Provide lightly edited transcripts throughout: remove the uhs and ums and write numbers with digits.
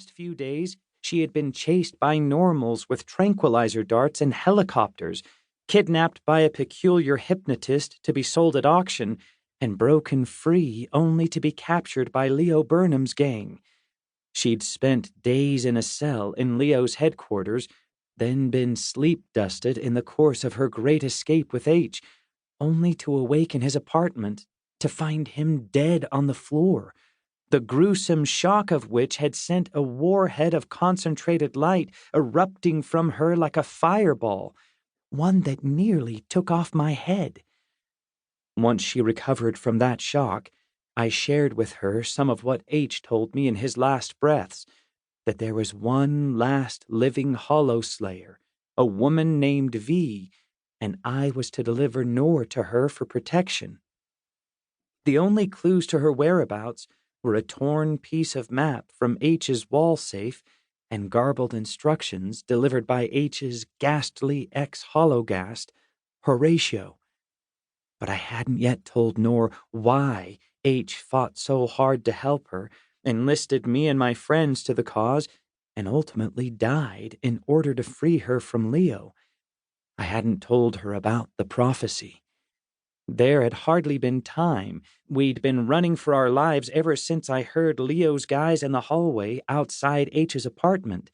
past few days, she had been chased by normals with tranquilizer darts and helicopters, kidnapped by a peculiar hypnotist to be sold at auction, and broken free only to be captured by Leo Burnham's gang. She'd spent days in a cell in Leo's headquarters, then been sleep-dusted in the course of her great escape with H, only to awake in his apartment to find him dead on the floor, the gruesome shock of which had sent a warhead of concentrated light erupting from her like a fireball, one that nearly took off my head. Once she recovered from that shock, I shared with her some of what H told me in his last breaths, that there was one last living Hollow Slayer, a woman named V, and I was to deliver Noor to her for protection. The only clues to her whereabouts were a torn piece of map from H's wall safe and garbled instructions delivered by H's ghastly ex-hologast, Horatio. But I hadn't yet told Noor why H fought so hard to help her, enlisted me and my friends to the cause, and ultimately died in order to free her from Leo. I hadn't told her about the prophecy. There had hardly been time. We'd been running for our lives ever since I heard Leo's guys in the hallway outside H's apartment.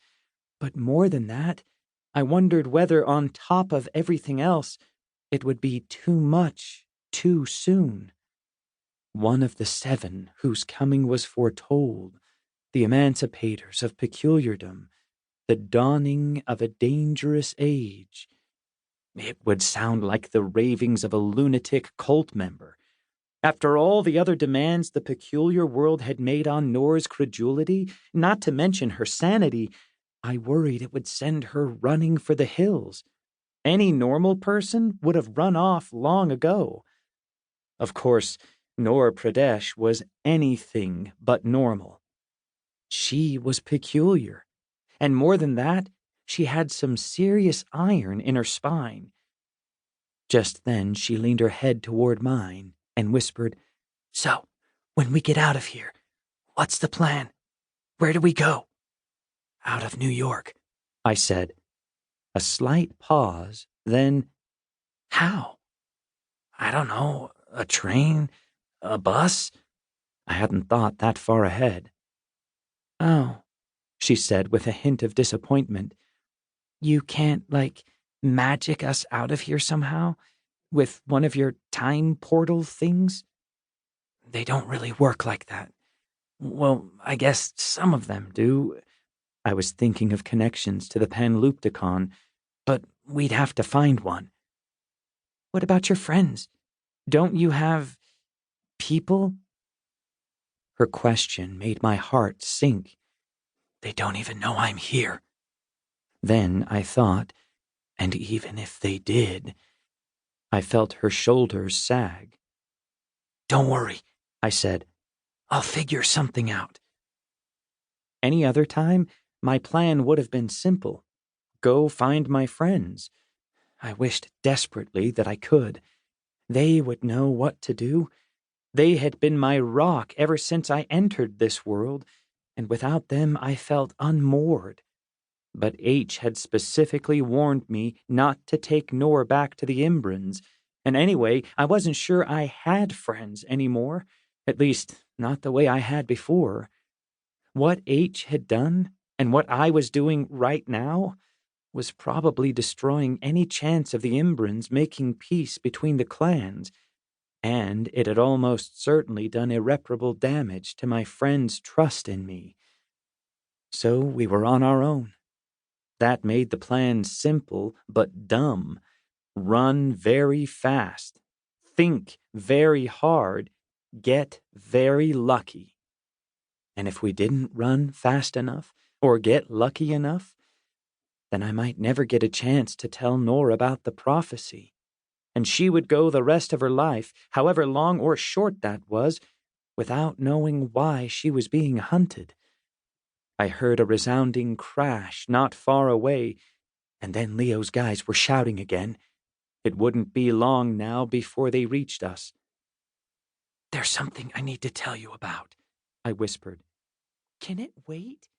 But more than that, I wondered whether, on top of everything else, it would be too much, too soon. One of the 7 whose coming was foretold, the emancipators of peculiardom, the dawning of a dangerous age. It would sound like the ravings of a lunatic cult member. After all the other demands the peculiar world had made on Noor's credulity, not to mention her sanity, I worried it would send her running for the hills. Any normal person would have run off long ago. Of course, Noor Pradesh was anything but normal. She was peculiar, and more than that, she had some serious iron in her spine. Just then she leaned her head toward mine and whispered, "So, when we get out of here, what's the plan? Where do we go?" "Out of New York," I said. A slight pause, then, "How?" "I don't know, a train, a bus?" I hadn't thought that far ahead. "Oh," she said with a hint of disappointment. "You can't, magic us out of here somehow? With one of your time portal things?" "They don't really work like that. Well, I guess some of them do." I was thinking of connections to the Panlupticon, but we'd have to find one. "What about your friends? Don't you have people?" Her question made my heart sink. "They don't even know I'm here." Then I thought, and even if they did, I felt her shoulders sag. "Don't worry," I said. "I'll figure something out." Any other time, my plan would have been simple. Go find my friends. I wished desperately that I could. They would know what to do. They had been my rock ever since I entered this world, and without them I felt unmoored. But H had specifically warned me not to take Noor back to the Imbrans, and anyway, I wasn't sure I had friends anymore, at least not the way I had before. What H had done, and what I was doing right now, was probably destroying any chance of the Imbrans making peace between the clans, and it had almost certainly done irreparable damage to my friend's trust in me. So we were on our own. That made the plan simple but dumb. Run very fast. Think very hard. Get very lucky. And if we didn't run fast enough or get lucky enough, then I might never get a chance to tell Noor about the prophecy. And she would go the rest of her life, however long or short that was, without knowing why she was being hunted. I heard a resounding crash not far away, and then Leo's guys were shouting again. It wouldn't be long now before they reached us. "There's something I need to tell you about," I whispered. "Can it wait?"